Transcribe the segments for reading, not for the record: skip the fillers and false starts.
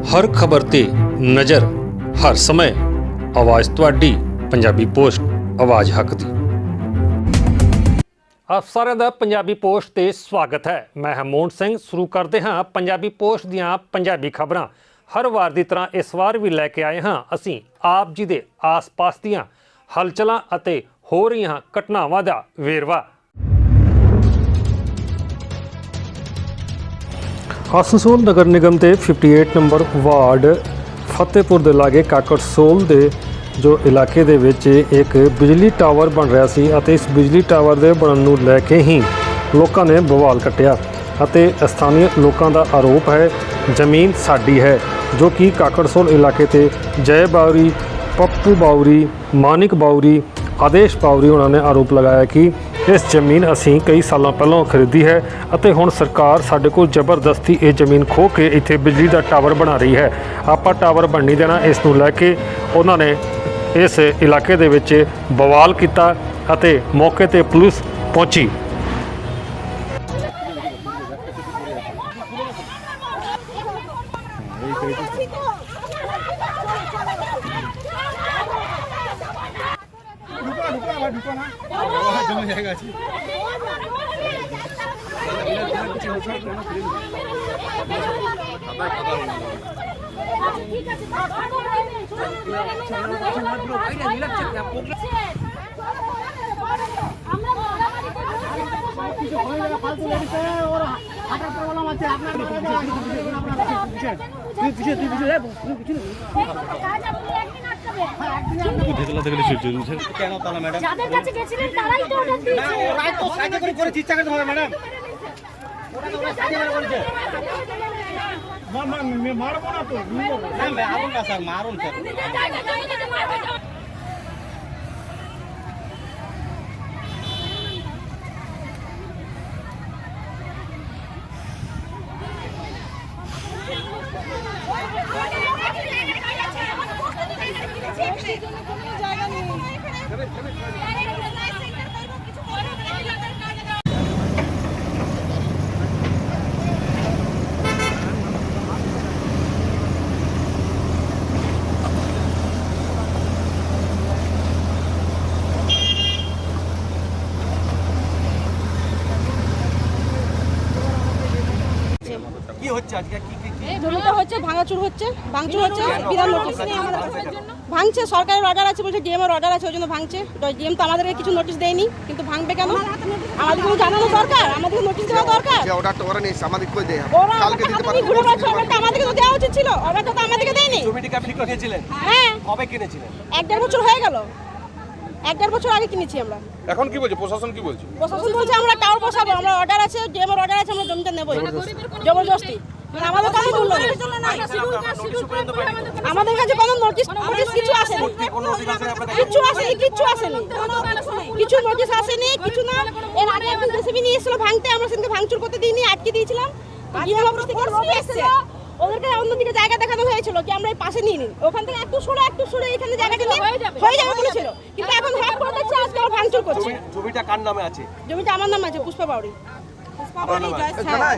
हर खबर ते नज़र हर समय आवाज़ तुहाडी पंजाबी पोस्ट आवाज़ हक दी। आप सारे दा पंजाबी पोस्ट ते स्वागत है। मैं हरमोहन सिंह। शुरू करते हाँ पंजाबी पोस्ट दियां पंजाबी खबरां। हर वार की तरह इस वार भी लैके आए हाँ असीं आप जी दे आस पास दियां हलचलां अते हो रहीआं घटनावां दा वेरवा। आसनसोल नगर निगम के 58 नंबर वार्ड फतेहपुर के लागे काकड़सोल के जो इलाके दे विच एक बिजली टावर बन रहा सी अते इस बिजली टावर के बनन नूं लैके ही लोगों ने बवाल कट्टिया अते स्थानीय लोगों का आरोप है जमीन साडी है, जो कि काकड़सोल इलाके ते जय बावरी, पप्पू बावरी, मानिक बावरी, आदेश बावरी उन्होंने आरोप लगाया कि इस जमीन असीं कई सालों पहलों खरीदी है अते हुण सरकार साडे कोल जबरदस्ती ये जमीन खो के इत्थे बिजली का टावर बना रही है। आपां टावर बन नहीं देना, इस नूं लैके उन्होंने इस इलाके दे विच बवाल किया अते मौके ते पुलिस पहुंची। ভাঙচুর হচ্ছে বিধান নোটিশ ভাঙছে, সরকারের অর্ডার আছে বলছে, ডিএমের অর্ডার আছে, ওই জন্য ভাঙছে। ডিএম তো আমাদেরকে কিছু নোটিশ দেয়নি, কিন্তু ভাঙবে কেন? আমাদেরকে জানানো দরকার, আমাদেরকে নোটিশ দেওয়া দরকার। যে অর্ডারটা ওরা নেই, আমাদেরকে কই দেয়? কালকে দিতে পারে। ঘুরে পাচ্ছে, অর্ডারটা আমাদেরকে তো দেওয়া উচিত ছিল, অর্ডারটা তো আমাদেরকে দেয়নি। জমিটি আপনি কিনেছিলেন? হ্যাঁ। কবে কিনেছিলেন? 1.5 বছর হয়ে গেল, 1.5 বছর আগে কিনেছি আমরা। এখন কি বলছে প্রশাসন? কি বলছে প্রশাসন? বলছে আমরা টাওয়ার বসাবো, আমরা অর্ডার আছে, ডিএমের অর্ডার আছে, আমরা জমিটা নেব জবরদস্তি। আমাদের কাছে বললো আমাদের কাছে কোনো নোটিশ কিছু আসেনি, কিছু নোটিশ আসেনি, কিছু না। এর আগে একজন জেসিবি নিয়ে এসেছিল ভাঙতে, আমরা সেদিকে ভাঙচুর করতে দিইনি, আটকে দিয়েছিলাম। ওদেরকে অন্যদিকে জায়গা দেখানো হয়েছিল কি আমরা এই পাশে নিয়ে নিন, ওখান থেকে একটু সরে এখানে জায়গা দিলে হয়ে যাবে বলেছিল, কিন্তু এখন হ্যাক করে দেখছি আজকে আমরা ভাঙচুর করছি। জমিটা কার নামে আছে? জমিটা আমার নামে আছে, পুষ্পা বাউরি।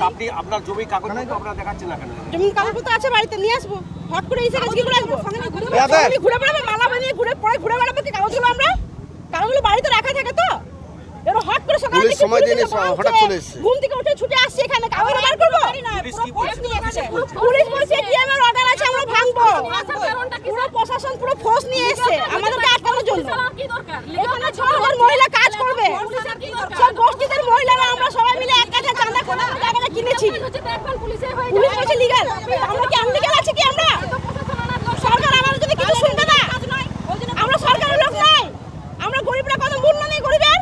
আপনি আপনার জমি কাগজপত্র আপনারা দেখাচ্ছেন না কেন? জমির কাগজপত্র আছে, বাড়িতে নিয়ে আসবো। হট করে এসে কাজ কি করে আসবো? ঘুরে বেড়াবো, মালা বানিয়ে ঘুরে বেড়াবো কি কাগজগুলো? আমরা কাগজগুলো বাড়িতে রাখা থাকে তো, এর হট করে সকালে সময় দিয়ে হঠাৎ চলে এসেছে, ঘুম থেকে উঠে ছুটে আসছি এখানে কাগজ বার করব। পুলিশ বলছে ডিএমের অর্ডার আছে, আমরা ভাঙবো। পুরো প্রশাসন পুরো ফোর্স নিয়ে এসেছে আমাদেরকে আটকানোর জন্য। এখানে 6,000 মহিলা কাজ করবে, সব গোষ্ঠীদের মহিলারা আমরা সবাই মিলে এক কাছে চাঁদা করে জায়গাটা কিনেছি। পুলিশ বলছে লিগ্যাল, আমরা কি আনলিগ্যাল আছে কি? আমরা সরকার আমাদের যদি কিছু শুনবে না, আমরা সরকারের লোক নয়, আমরা গরিবরা কত মূল্য নেই গরিবের।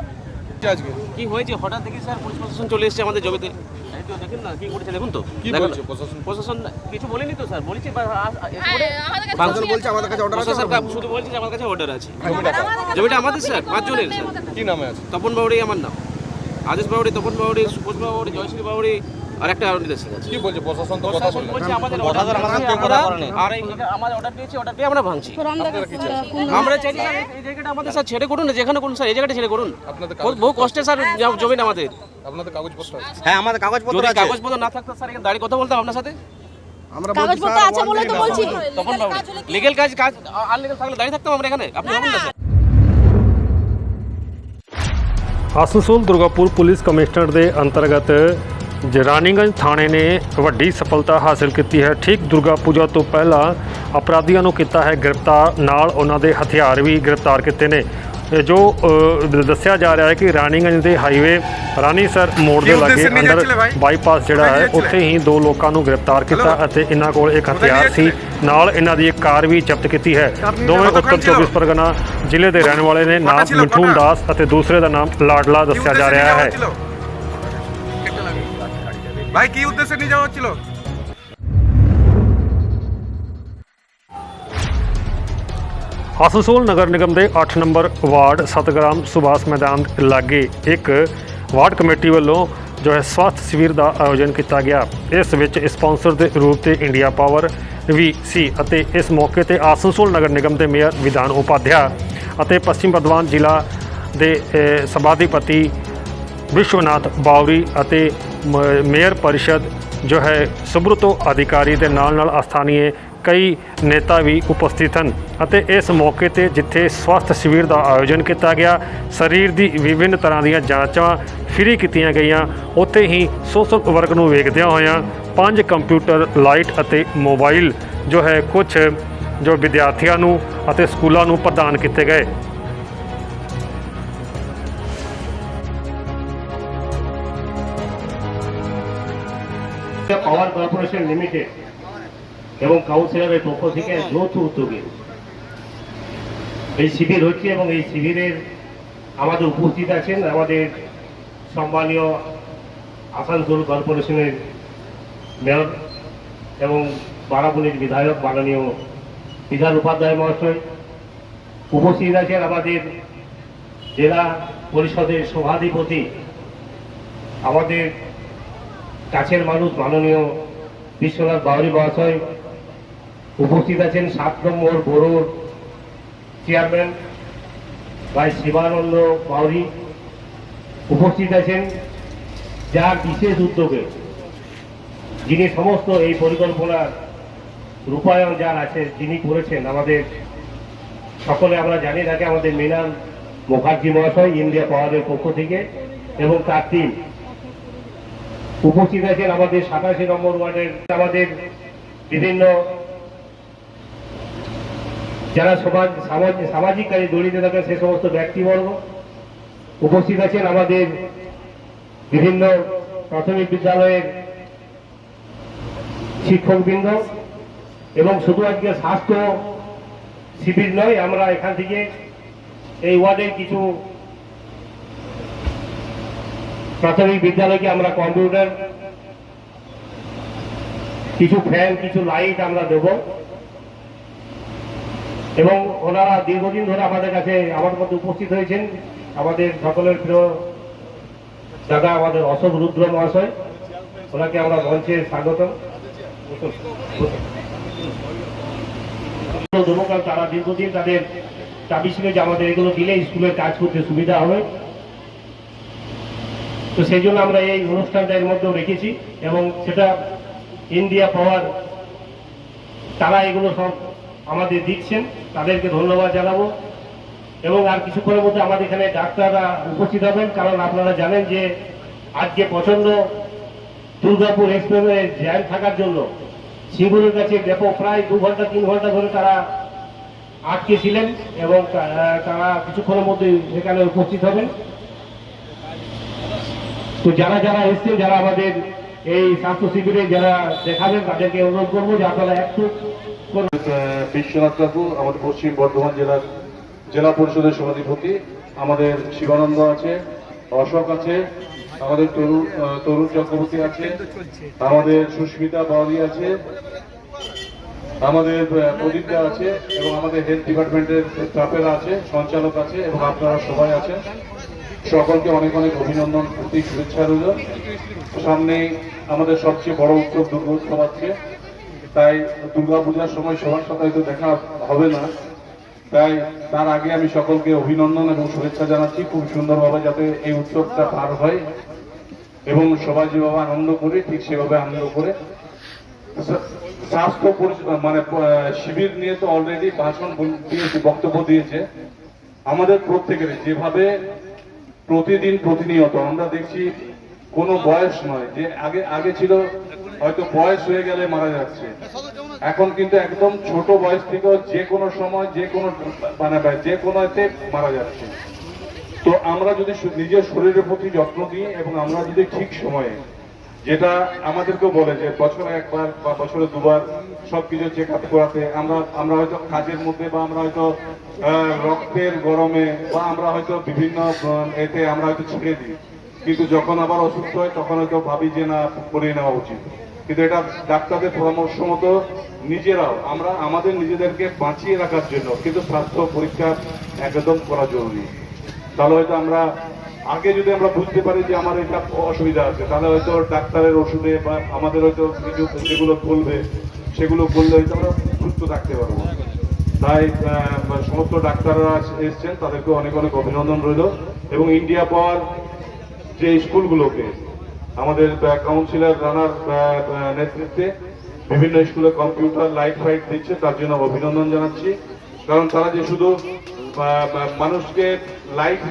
কি হয়েছে হঠাৎ দেখি স্যার পুলিশ প্রশাসন চলে এসেছে আমাদের জমিতে। দেখেন না কি করেছে, দেখুন তো। কি বলছে প্রশাসন? কিছু বলেনি তো স্যার, বলেছি ভাঙচুর বলছে আমাদের কাছে অর্ডার আছে, স্যার শুধু বলছে যে আমার কাছে অর্ডার আছে। জমিটা আমাদের স্যার 5 জনের স্যার। কি নামে আছে? তপন বাউরি আমার নাম, আদেশ বাউরি, তপন বাউরি, সুপোষ বাউরি, জয়শ্রী বাউরি, আর একটা নির্দেশ আছে। কি বলছে প্রশাসন? তো কথা বলছে বলছে আমাদের অর্ডার আর আমাদের অর্ডার পেয়েছি, অর্ডার পেয়ে আমরা ভাঙছি। আমরা চাইছি স্যার এই জায়গাটা আমাদের স্যার ছেড়ে করুন, যেখানে করুন স্যার এই জায়গাটা ছেড়ে করুন। বহু কষ্টে স্যার জমিটা আমাদের। আপনাদের কাগজপত্র আছে? হ্যাঁ আমাদের কাগজপত্র আছে। কাগজপত্র না থাকতো স্যার এখানে দাঁড়িয়ে কথা বলতাম আপনার সাথে। আমরা কাগজপত্র আছে বলে তো বলছি। তখন লিগেল কাজ আনলিগেল থাকলে দাঁড়িয়ে থাকতাম আমরা এখানে, আপনি বলুন না sir. Asansol Durgapur police commissioner ਦੇ ਅੰਤਰਗਤ ਰਾਣੀਗੰਜ ਥਾਣੇ ਨੇ ਵੱਡੀ ਸਫਲਤਾ ਹਾਸਲ ਕੀਤੀ ਹੈ। ਠੀਕ ਦੁਰਗਾ ਪੂਜਾ ਤੋਂ ਪਹਿਲਾਂ ਅਪਰਾਧੀਆਂ ਨੂੰ ਕੀਤਾ ਹੈ ਗ੍ਰਿਫਤਾਰ, ਨਾਲ ਉਹਨਾਂ ਦੇ ਹਥਿਆਰ ਵੀ ਗ੍ਰਿਫਤਾਰ ਕੀਤੇ ਨੇ। ਇਹ ਜੋ ਦੱਸਿਆ ਜਾ ਰਿਹਾ ਹੈ ਕਿ ਰਾਣੀਗੰਜ ਦੇ ਹਾਈਵੇ ਰਾਣੀਸਰ ਮੋੜ ਦੇ ਲਾਗੇ ਅੰਦਰ ਬਾਈਪਾਸ ਜਿਹੜਾ ਹੈ ਉੱਥੇ ਹੀ ਦੋ ਲੋਕਾਂ ਨੂੰ ਗ੍ਰਿਫਤਾਰ ਕੀਤਾ ਅਤੇ ਇਹਨਾਂ ਕੋਲ ਇੱਕ ਹਥਿਆਰ ਸੀ, ਨਾਲ ਇਹਨਾਂ ਦੀ ਇੱਕ ਕਾਰ ਵੀ ਜ਼ਬਤ ਕੀਤੀ ਹੈ। ਦੋਵੇਂ ਉੱਤਰ 24 ਪਰਗਨਾ ਜ਼ਿਲ੍ਹੇ ਦੇ ਰਹਿਣ ਵਾਲੇ ਨੇ। ਨਾਮ ਮਿਠੂਨ ਦਾਸ ਅਤੇ ਦੂਸਰੇ ਦਾ ਨਾਮ ਲਾਡਲਾ ਦੱਸਿਆ ਜਾ ਰਿਹਾ ਹੈ। ভাই কি উদ্দেশ্যে নিয়ে যাওয়া হচ্ছিল? ਆਸਨਸੋਲ ਨਗਰ ਨਿਗਮ ਦੇ 8 ਨੰਬਰ ਵਾਰਡ ਸਤਗਰਾਮ ਸੁਭਾਸ਼ ਮੈਦਾਨ ਲਾਗੇ ਇੱਕ ਵਾਰਡ ਕਮੇਟੀ ਵੱਲੋਂ ਜੋ ਹੈ ਸਵਾਸਥ ਸ਼ਿਵਰ ਦਾ ਆਯੋਜਨ ਕੀਤਾ ਗਿਆ। ਇਸ ਵਿੱਚ ਸਪਾਂਸਰ ਦੇ ਰੂਪ ਤੇ ਇੰਡੀਆ ਪਾਵਰ ਵੀ ਸੀ ਅਤੇ ਇਸ ਮੌਕੇ ਤੇ ਆਸਨਸੋਲ ਨਗਰ ਨਿਗਮ ਦੇ ਮੇਅਰ ਵਿਧਾਨ ਉਪਾਧਿਆ ਅਤੇ ਪੱਛਮੀ ਬਰਧਵਾਨ ਜ਼ਿਲ੍ਹਾ ਦੇ ਸਭਾਧਿਪਤੀ ਵਿਸ਼ਵਨਾਥ ਬਾਉਰੀ ਅਤੇ ਮੇਅਰ ਪਰਿਸ਼ਦ ਜੋ ਹੈ ਸੁਬਰਤੋ ਅਧਿਕਾਰੀ ਦੇ ਨਾਲ ਸਥਾਨੀय ਕਈ ਨੇਤਾ ਵੀ ਉਪਸਥਿਤ ਹਨ ਅਤੇ ਇਸ ਮੌਕੇ ਤੇ ਜਿੱਥੇ ਸਵਾਸਥ ਸ਼ਿਵਰ ਦਾ ਆਯੋਜਨ ਕੀਤਾ ਗਿਆ, ਸਰੀਰ ਦੀ ਵਿਭਿੰਨ ਤਰ੍ਹਾਂ ਦੀਆਂ ਜਾਂਚਾਂ ਫ੍ਰੀ ਕੀਤੀਆਂ ਗਈਆਂ। ਉੱਥੇ ਹੀ ਸੋਸ਼ਲ ਵਰਕ ਨੂੰ ਵੇਖਦਿਆਂ ਹੋਇਆਂ 5 ਕੰਪਿਊਟਰ ਲਾਈਟ ਅਤੇ ਮੋਬਾਈਲ ਜੋ ਹੈ ਕੁਝ ਜੋ ਵਿਦਿਆਰਥੀਆਂ ਨੂੰ ਅਤੇ ਸਕੂਲਾਂ ਨੂੰ ਪ੍ਰਦਾਨ ਕੀਤੇ ਗਏ। পাওয়ার কর্পোরেশন লিমিটেড এবং কাউন্সিলরের পক্ষ থেকে যৌথ উদ্যোগে এই শিবির হচ্ছে এবং এই শিবিরের আমাদের উপস্থিত আছেন আমাদের সম্মানীয় আসানসোল কর্পোরেশনের মেয়র এবং বারাবণীর বিধায়ক মাননীয় বিধান উপাধ্যায় মহাশয়। উপস্থিত আছেন আমাদের জেলা পরিষদের সভাধিপতি, আমাদের কাছের মানুষ মাননীয় বিশ্বনাথ বাউরি মহাশয়। উপস্থিত আছেন 7 নম্বর বড়োর চেয়ারম্যান ভাই শিবানন্দ বাউরি। উপস্থিত আছেন যার বিশেষ উদ্যোগে যিনি সমস্ত এই পরিকল্পনার রূপায়ণ যার আছে যিনি করেছেন আমাদের সকলে আমরা জানি তাকে আমাদের মৃণাল মুখার্জি মহাশয় ইন্ডিয়া পাওয়ারের পক্ষ থেকে এবং তার টিম। উপস্থিত আছেন আমাদের 87 নম্বর ওয়ার্ডের আমাদের বিভিন্ন যারা সামাজিক কাজে জড়িত থাকেন সে সমস্ত ব্যক্তিবর্গ। উপস্থিত আছেন আমাদের বিভিন্ন প্রাথমিক বিদ্যালয়ের শিক্ষকবৃন্দ এবং শুধু আজকে স্বাস্থ্য শিবির নয়, আমরা এখান থেকে এই ওয়ার্ডের কিছু প্রাথমিক বিদ্যালয়কে আমরা কম্পিউটার, কিছু ফ্যান, কিছু লাইট আমরা দেব এবং ওনারা দীর্ঘদিন ধরে আমাদের কাছে আমাদের মধ্যে উপস্থিত হয়েছেন। আমাদের সকলের প্রিয় দাদা আমাদের অশোক রুদ্র মহাশয়, ওনাকে আমরা মঞ্চে স্বাগত। তারা দীর্ঘদিন তাদের দাবি ছিল যে আমাদের এগুলো দিলে স্কুলের কাজ করতে সুবিধা হবে, তো সেই জন্য আমরা এই অনুষ্ঠানটা এর মধ্যেও রেখেছি এবং সেটা ইন্ডিয়া পাওয়ার তারা এগুলো সব আমাদের দিচ্ছেন, তাদেরকে ধন্যবাদ জানাবো। এবং আর কিছুক্ষণের মধ্যে আমাদের এখানে ডাক্তাররা উপস্থিত হবেন, কারণ আপনারা জানেন যে আজকে প্রচন্ড দুর্গাপুর এক্সপ্রেসে জ্যাম থাকার জন্য সিঙ্গুরের কাছে ব্যাপক প্রায় 2 ঘন্টা 3 ঘন্টা ধরে তারা আটকে ছিলেন এবং তারা কিছুক্ষণের মধ্যে সেখানে উপস্থিত হবেন। তো যারা যারা এসছেন, যারা আমাদের এই স্বাস্থ্য শিবিরে যারা দেখাবেন তাদেরকে অনুরোধ করবো যে আপনারা একটু বিশ্বনাথ কাকু আমাদের পশ্চিম বর্ধমান জেলার জেলা পরিষদের সভাধিপতি, আমাদের শিবানন্দ আছে, অশোক আছে, আমাদের তরুণ চক্রবর্তী আছে, আমাদের সুস্মিতা বাউরি আছে, আমাদের প্রদীপদা আছে এবং আমাদের হেলথ ডিপার্টমেন্টের স্টাফেরা আছে, সঞ্চালক আছে এবং আপনারা সবাই আছেন। সকলকে অনেক অনেক অভিনন্দন, প্রতীক শুভেচ্ছা রইল। সামনেই আমাদের সবচেয়ে বড় উৎসব দুর্গোৎসব আছে, তাই দুর্গাপূজার সময় সবার সাথে হয়তো দেখা হবে না, তাই তার আগে আমি সকলকে অভিনন্দন এবং শুভেচ্ছা জানাচ্ছি খুব সুন্দরভাবে যাতে এই উৎসবটা পার হয় এবং সবাই যেভাবে আনন্দ করে ঠিক সেভাবে আনন্দ করে। মানে শিবির নিয়ে তো অলরেডি ভাষণ দিয়েছে, বক্তব্য দিয়েছে। আমাদের প্রত্যেকের যেভাবে প্রতিদিন প্রতিনিয়ত আমরা দেখছি, কোনো বয়স নয় যে আগে ছিল হয়তো বয়স হয়ে গেলে মারা যাচ্ছে, এখন কিন্তু একদম ছোট বয়স থেকেও যে কোনো সময় যে কোনো মানে যে কোনো এতে মারা যাচ্ছে। তো আমরা যদি নিজের শরীরের প্রতি যত্ন দিই এবং আমরা যদি ঠিক সময়ে, যেটা আমাদেরকেও বলে যে বছরে একবার বা বছরে দুবার সবকিছু চেক আপ করাতে, আমরা হয়তো কাজের মধ্যে বা আমরা হয়তো রক্তের গরমে বা আমরা হয়তো বিভিন্ন এতে আমরা হয়তো ছেড়ে দিই, কিন্তু যখন আবার অসুস্থ হয় তখন হয়তো ভাবি যে না করিয়ে নেওয়া উচিত। কিন্তু এটা ডাক্তারদের পরামর্শ মতো নিজেরাও আমরা আমাদের নিজেদেরকে বাঁচিয়ে রাখার জন্য কিন্তু স্বাস্থ্য পরীক্ষা একদম করা জরুরি। তাহলে হয়তো আমরা আগে যদি আমরা বুঝতে পারি যে আমার এটা অসুবিধা আছে, তাহলে হয়তো ডাক্তারের ওষুধে বা আমাদের হয়তো কিছু যেগুলো বলবে সেগুলো বললে হয়তো আমরা সুস্থ থাকতে পারবো। তাই সমস্ত ডাক্তাররা এসছেন, তাদেরকে অনেক অনেক অভিনন্দন রইল। এবং ইন্ডিয়া পাওয়ার যে স্কুলগুলোকে আমাদের কাউন্সিলর রানার নেতৃত্বে বিভিন্ন স্কুলে কম্পিউটার লাইট ফাইট দিচ্ছে, তার জন্য অভিনন্দন জানাচ্ছি। কারণ তারা যে শুধু মানুষকে লাইট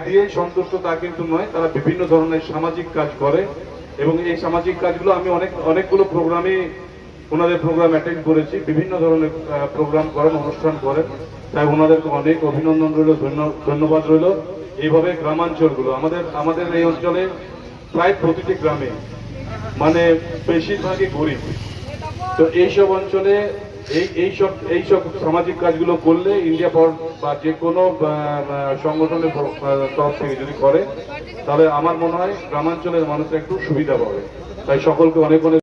দিয়ে সন্তুষ্ট তা কিন্তু নয়, তারা বিভিন্ন ধরনের সামাজিক কাজ করে এবং এই সামাজিক কাজগুলো আমি অনেকগুলো প্রোগ্রামে ওনাদের প্রোগ্রাম অ্যাটেন্ড করেছি, বিভিন্ন ধরনের প্রোগ্রাম করেন, অনুষ্ঠান করেন। তাই ওনাদেরকে অনেক অভিনন্দন রইল, ধন্যবাদ রইল। এইভাবে গ্রামাঞ্চলগুলো আমাদের এই অঞ্চলে প্রায় প্রতিটি গ্রামে মানে বেশিরভাগই গরিব, তো এইসব অঞ্চলে এইসব সামাজিক কাজগুলো করলে ইন্ডিয়া পাওয়ার বা যে কোনো সংগঠনের তরফ থেকে যদি করে, তাহলে আমার মনে হয় গ্রামাঞ্চলের মানুষরা একটু সুবিধা পাবে। তাই সকলকে অনেক অনেক।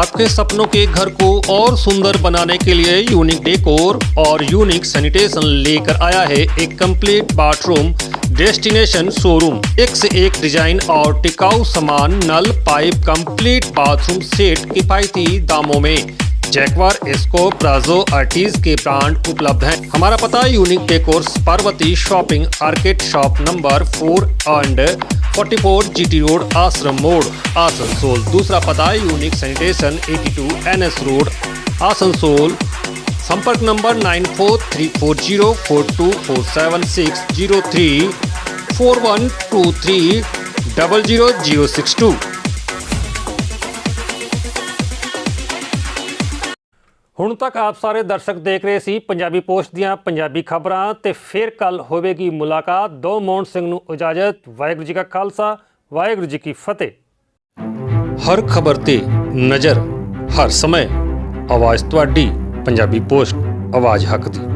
आपके सपनों के घर को और सुंदर बनाने के लिए यूनिक डेकोर और यूनिक सैनिटेशन लेकर आया है एक कंप्लीट बाथरूम डेस्टिनेशन शोरूम। एक से एक डिजाइन और टिकाऊ सामान, नल पाइप, कंप्लीट बाथरूम सेट किफायती दामों में। जैक्वार, एस्को, प्राजो, आर्टिज के ब्रांड उपलब्ध हैं। हमारा पता unique decors, Parvati shopping arcade, shop number 4 and 44 GT road, आश्रम मोड़, आसनसोल। दूसरा पता unique sanitation 82 NS road, Asansol. संपर्क नंबर 9434042476 4123000062। ਹੁਣ ਤੱਕ ਆਪ ਸਾਰੇ ਦਰਸ਼ਕ ਦੇਖ ਰਹੇ ਸੀ ਪੰਜਾਬੀ ਪੋਸਟ ਦੀਆਂ ਪੰਜਾਬੀ ਖਬਰਾਂ ਤੇ ਫਿਰ ਕੱਲ ਹੋਵੇਗੀ ਮੁਲਾਕਾਤ। ਦੋ ਮੋਹਨ ਸਿੰਘ ਨੂੰ ਇਜਾਜ਼ਤ। ਵਾਹਿਗੁਰੂ ਜੀ ਕਾ ਖਾਲਸਾ, ਵਾਹਿਗੁਰੂ ਜੀ ਕੀ ਫਤਿਹ। ਹਰ ਖਬਰ ਤੇ ਨਜ਼ਰ, ਹਰ ਸਮੇਂ ਆਵਾਜ਼ ਤੁਹਾਡੀ। ਪੰਜਾਬੀ ਪੋਸਟ, ਆਵਾਜ਼ ਹੱਕ ਦੀ।